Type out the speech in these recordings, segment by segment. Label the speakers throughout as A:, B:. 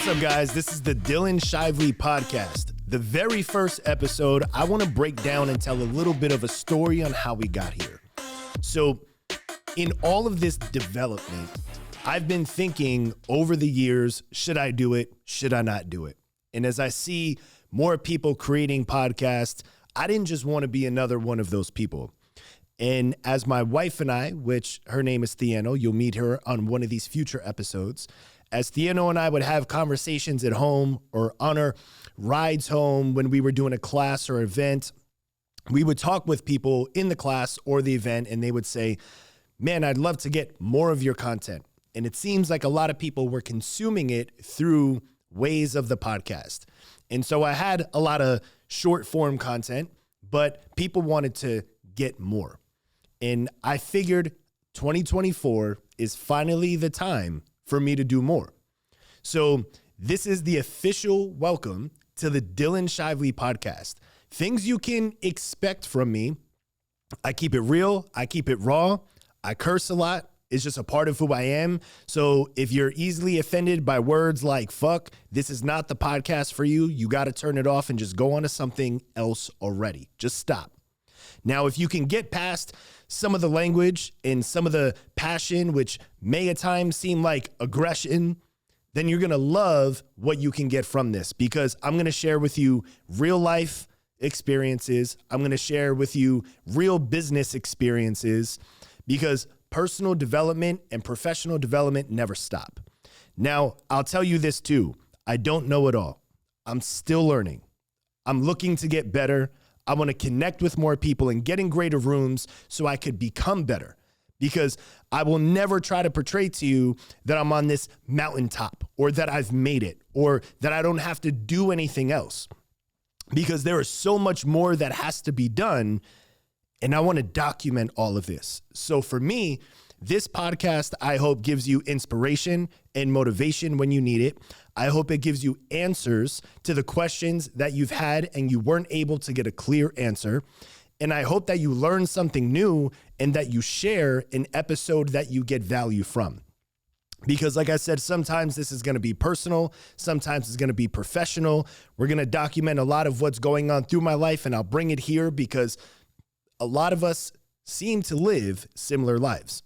A: up, guys? This is the Shively podcast. The very first episode, I want to break down and tell a little bit of a story on how we got here. So, in all of this development, I've been thinking over the years, should I do it? Should I not do it? And as I see more people creating podcasts, I didn't just want to be another one of those people. And as my wife and I, which her name is Theano, you'll meet her on one of these future episodes, as Theano and I would have conversations at home or on our rides home when we were doing a class or event, we would talk with people in the class or the event, and they would say, man, I'd love to get more of your content. And it seems like a lot of people were consuming it through ways of the podcast. And so I had a lot of short form content, but people wanted to get more. And I figured 2024 is finally the time for me to do more. So this is the official welcome to the Shively podcast. Things you can expect from me. I keep it real. I keep it raw. I curse a lot. It's just a part of who I am. So if you're easily offended by words like fuck, this is not the podcast for you. You got to turn it off and just go on to something else already. Just stop. Now, if you can get past some of the language and some of the passion, which may at times seem like aggression, then you're going to love what you can get from this, because I'm going to share with you real life experiences. I'm going to share with you real business experiences, because personal development and professional development never stop. Now, I'll tell you this too. I don't know it all. I'm still learning. I'm looking to get better. I want to connect with more people and get in greater rooms so I could become better, because I will never try to portray to you that I'm on this mountaintop or that I've made it or that I don't have to do anything else, because there is so much more that has to be done. And I want to document all of this. So for me, this podcast, I hope, gives you inspiration and motivation when you need it. I hope it gives you answers to the questions that you've had and you weren't able to get a clear answer. And I hope that you learn something new and that you share an episode that you get value from. Because like I said, sometimes this is going to be personal. Sometimes it's going to be professional. We're going to document a lot of what's going on through my life, and I'll bring it here because a lot of us seem to live similar lives.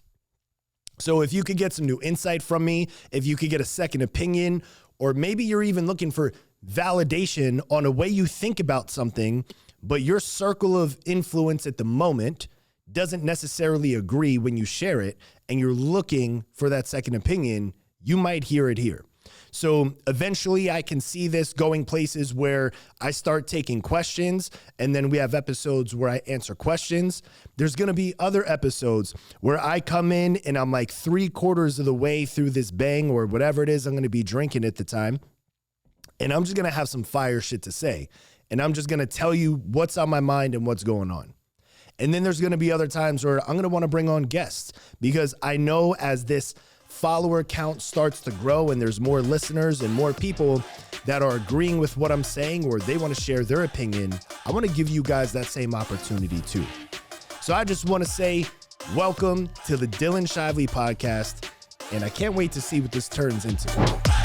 A: So if you could get some new insight from me, if you could get a second opinion, or maybe you're even looking for validation on a way you think about something, but your circle of influence at the moment doesn't necessarily agree when you share it, and you're looking for that second opinion, you might hear it here. So eventually I can see this going places where I start taking questions, and then we have episodes where I answer questions. There's going to be other episodes where I come in and I'm like 3/4 of the way through this bang or whatever it is I'm going to be drinking at the time. And I'm just going to have some fire shit to say. And I'm just going to tell you what's on my mind and what's going on. And then there's going to be other times where I'm going to want to bring on guests, because I know as this follower count starts to grow and there's more listeners and more people that are agreeing with what I'm saying, or they want to share their opinion, I want to give you guys that same opportunity too. So I just want to say welcome to the Shively podcast, and I can't wait to see what this turns into.